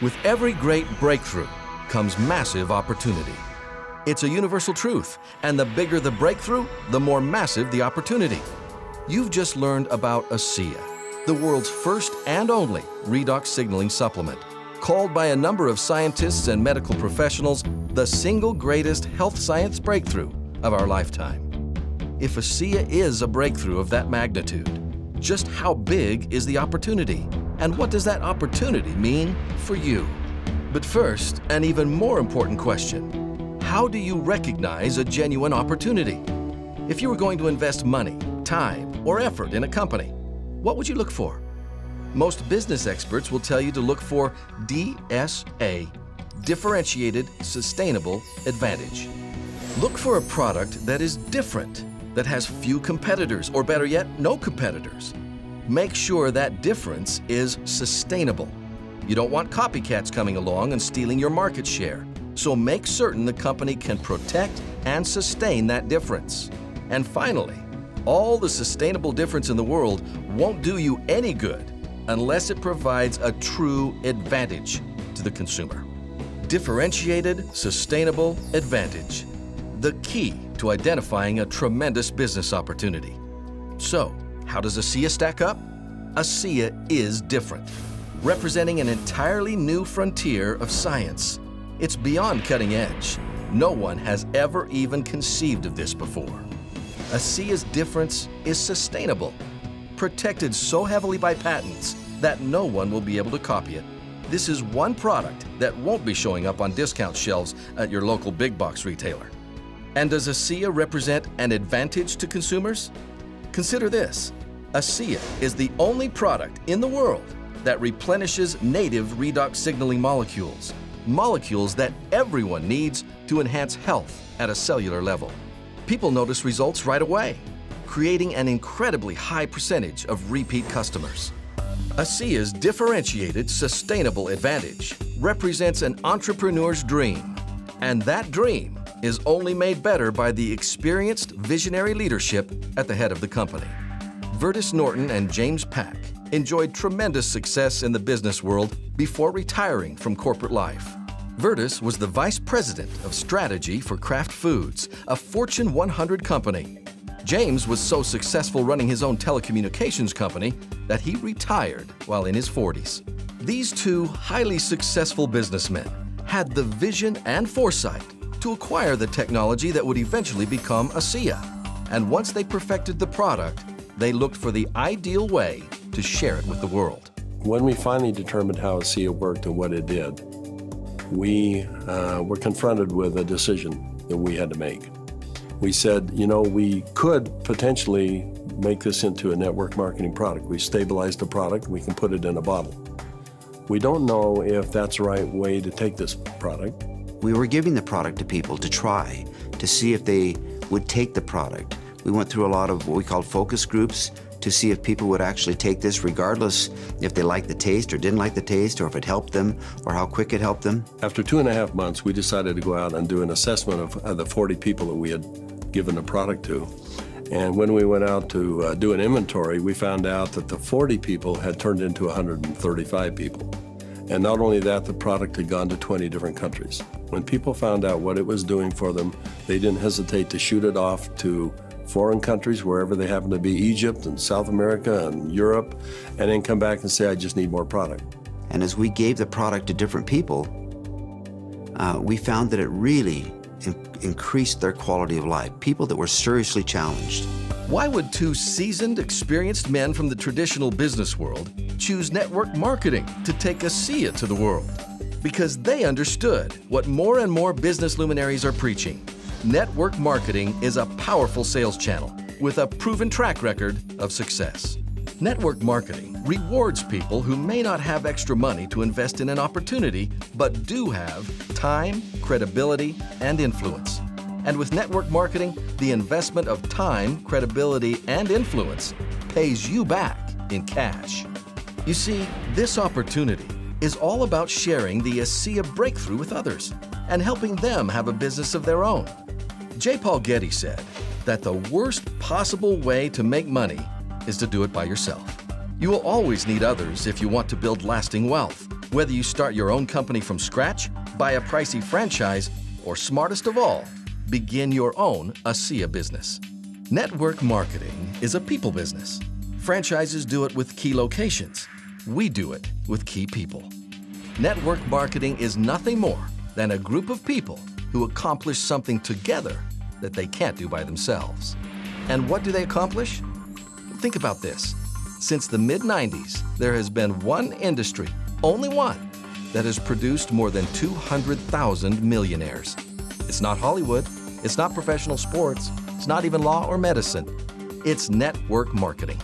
With every great breakthrough comes massive opportunity. It's a universal truth, and the bigger the breakthrough, the more massive the opportunity. You've just learned about ASEA, the world's first and only redox signaling supplement, called by a number of scientists and medical professionals the single greatest health science breakthrough of our lifetime. If ASEA is a breakthrough of that magnitude, just how big is the opportunity? And what does that opportunity mean for you? But first, an even more important question: how do you recognize a genuine opportunity? If you were going to invest money, time, or effort in a company, what would you look for? Most business experts will tell you to look for DSA, Differentiated Sustainable Advantage. Look for a product that is different, that has few competitors, or better yet, no competitors. Make sure that difference is sustainable. You don't want copycats coming along and stealing your market share, so make certain the company can protect and sustain that difference. And finally, all the sustainable difference in the world won't do you any good unless it provides a true advantage to the consumer. Differentiated, sustainable advantage. The key to identifying a tremendous business opportunity. So, how does ASEA stack up? ASEA is different, representing an entirely new frontier of science. It's beyond cutting edge. No one has ever even conceived of this before. ASEA's difference is sustainable, protected so heavily by patents that no one will be able to copy it. This is one product that won't be showing up on discount shelves at your local big box retailer. And does ASEA represent an advantage to consumers? Consider this: ASEA is the only product in the world that replenishes native redox signaling molecules, molecules that everyone needs to enhance health at a cellular level. People notice results right away, creating an incredibly high percentage of repeat customers. ASEA's differentiated sustainable advantage represents an entrepreneur's dream, and that dream is only made better by the experienced visionary leadership at the head of the company. Vertus Norton and James Pack enjoyed tremendous success in the business world before retiring from corporate life. Vertus was the Vice President of Strategy for Kraft Foods, a Fortune 100 company. James was so successful running his own telecommunications company that he retired while in his 40s. These two highly successful businessmen had the vision and foresight to acquire the technology that would eventually become ASEA. And once they perfected the product, they looked for the ideal way to share it with the world. When we finally determined how ASEA worked and what it did, we were confronted with a decision that we had to make. We said, you know, we could potentially make this into a network marketing product. We stabilized the product, we can put it in a bottle. We don't know if that's the right way to take this product. We were giving the product to people to try, to see if they would take the product. We went through a lot of what we called focus groups to see if people would actually take this regardless if they liked the taste or didn't like the taste, or if it helped them, or how quick it helped them. After 2.5 months, we decided to go out and do an assessment of the 40 people that we had given the product to. And when we went out to do an inventory, we found out that the 40 people had turned into 135 people. And not only that, the product had gone to 20 different countries. When people found out what it was doing for them, they didn't hesitate to shoot it off to foreign countries, wherever they happen to be, Egypt and South America and Europe, and then come back and say, I just need more product. And as we gave the product to different people, we found that it really increased their quality of life, people that were seriously challenged. Why would two seasoned, experienced men from the traditional business world choose network marketing to take ASEA to the world? Because they understood what more and more business luminaries are preaching. Network marketing is a powerful sales channel with a proven track record of success. Network marketing rewards people who may not have extra money to invest in an opportunity, but do have time, credibility, and influence. And with network marketing, the investment of time, credibility, and influence pays you back in cash. You see, this opportunity is all about sharing the ASEA breakthrough with others and helping them have a business of their own. J. Paul Getty said that the worst possible way to make money is to do it by yourself. You will always need others if you want to build lasting wealth. Whether you start your own company from scratch, buy a pricey franchise, or smartest of all, begin your own ASEA business. Network marketing is a people business. Franchises do it with key locations. We do it with key people. Network marketing is nothing more than a group of people who accomplish something together that they can't do by themselves. And what do they accomplish? Think about this. Since the mid-90s, there has been one industry, only one, that has produced more than 200,000 millionaires. It's not Hollywood, it's not professional sports, it's not even law or medicine. It's network marketing.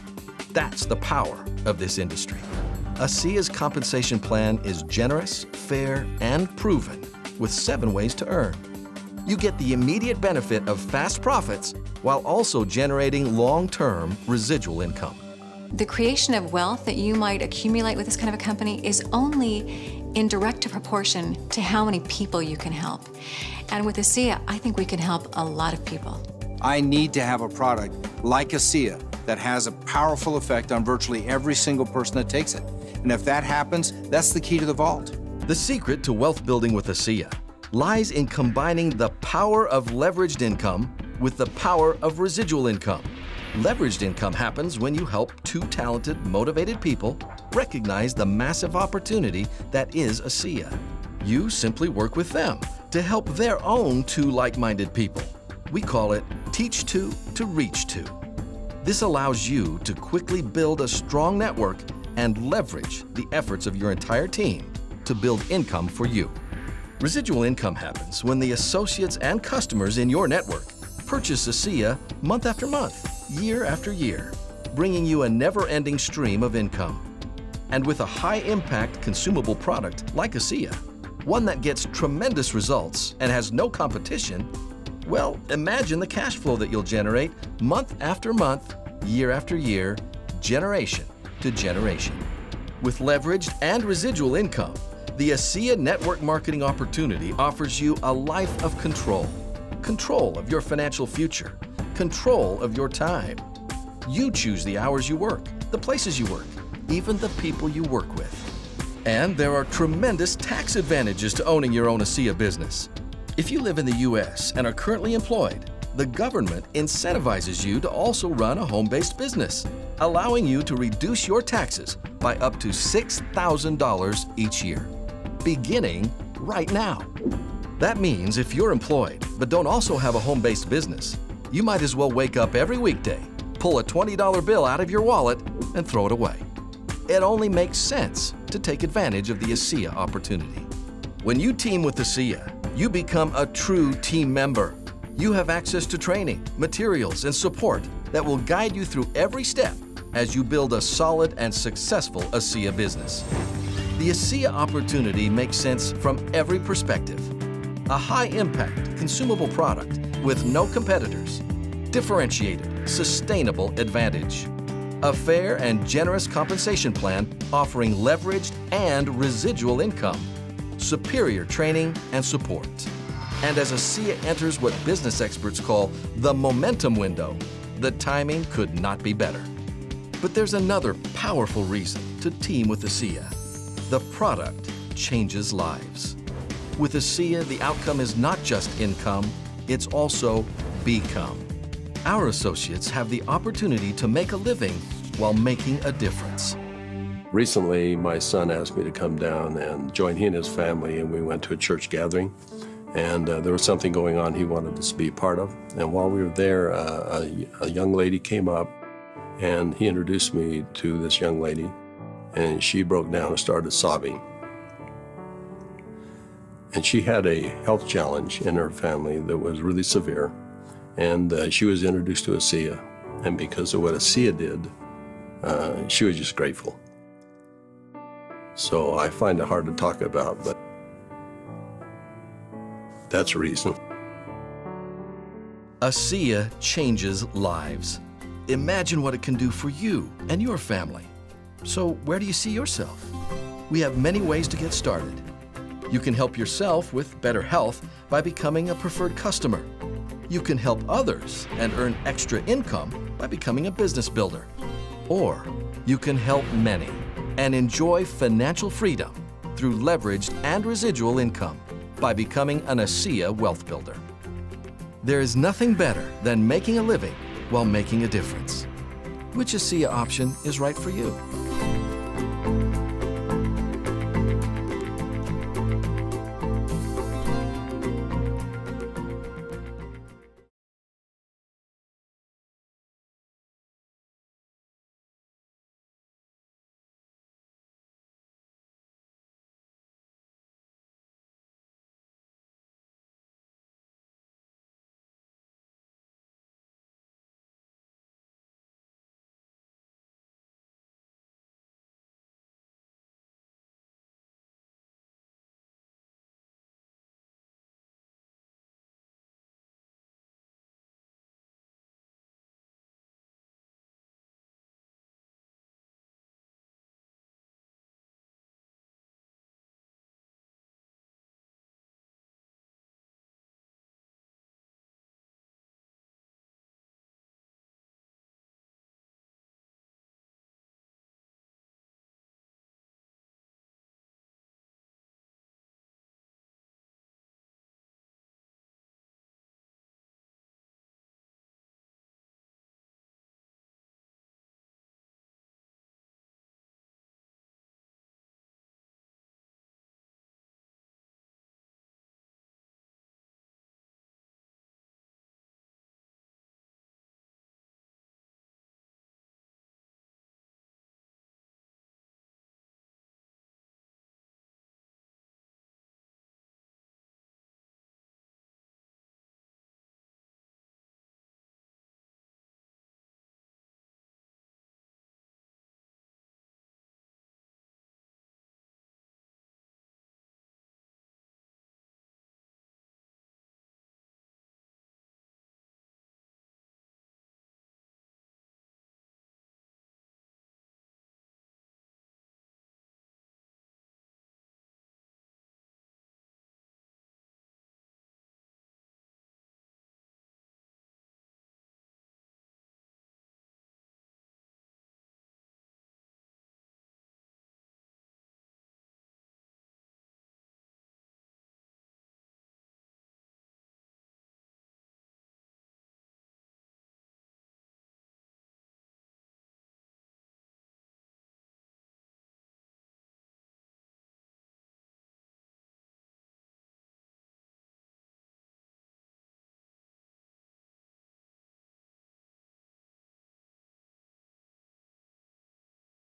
That's the power of this industry. ASEA's compensation plan is generous, fair, and proven, with 7 ways to earn. You get the immediate benefit of fast profits while also generating long-term residual income. The creation of wealth that you might accumulate with this kind of a company is only in direct proportion to how many people you can help. And with ASEA, I think we can help a lot of people. I need to have a product like ASEA that has a powerful effect on virtually every single person that takes it. And if that happens, that's the key to the vault. The secret to wealth building with ASEA lies in combining the power of leveraged income with the power of residual income. Leveraged income happens when you help 2 talented, motivated people recognize the massive opportunity that is ASEA. You simply work with them to help their own 2 like-minded people. We call it Teach 2 to Reach 2. This allows you to quickly build a strong network and leverage the efforts of your entire team to build income for you. Residual income happens when the associates and customers in your network purchase ASEA month after month, year after year, bringing you a never-ending stream of income. And with a high-impact consumable product like ASEA, one that gets tremendous results and has no competition, well, imagine the cash flow that you'll generate month after month, year after year, generation to generation. With leveraged and residual income, the ASEA network marketing opportunity offers you a life of control. Control of your financial future, control of your time. You choose the hours you work, the places you work, even the people you work with. And there are tremendous tax advantages to owning your own ASEA business. If you live in the U.S. and are currently employed, the government incentivizes you to also run a home-based business, allowing you to reduce your taxes by up to $6,000 each year, beginning right now. That means if you're employed but don't also have a home-based business, you might as well wake up every weekday, pull a $20 bill out of your wallet, and throw it away. It only makes sense to take advantage of the ASEA opportunity. When you team with ASEA, you become a true team member. You have access to training, materials, and support that will guide you through every step as you build a solid and successful ASEA business. The ASEA opportunity makes sense from every perspective. A high-impact, consumable product with no competitors. Differentiated, sustainable advantage. A fair and generous compensation plan offering leveraged and residual income. Superior training and support. And as ASEA enters what business experts call the momentum window, the timing could not be better. But there's another powerful reason to team with ASEA. The product changes lives. With ASEA, the outcome is not just income, it's also become. Our associates have the opportunity to make a living while making a difference. Recently, my son asked me to come down and join he and his family, and we went to a church gathering. And there was something going on he wanted us to be a part of. And while we were there, a young lady came up, and he introduced me to this young lady, and she broke down and started sobbing. And she had a health challenge in her family that was really severe, and she was introduced to ASEA. And because of what ASEA did, she was just grateful. So I find it hard to talk about, but that's a reason. ASEA changes lives. Imagine what it can do for you and your family. So where do you see yourself? We have many ways to get started. You can help yourself with better health by becoming a preferred customer. You can help others and earn extra income by becoming a business builder. Or you can help many and enjoy financial freedom through leveraged and residual income by becoming an ASEA Wealth Builder. There is nothing better than making a living while making a difference. Which ASEA option is right for you?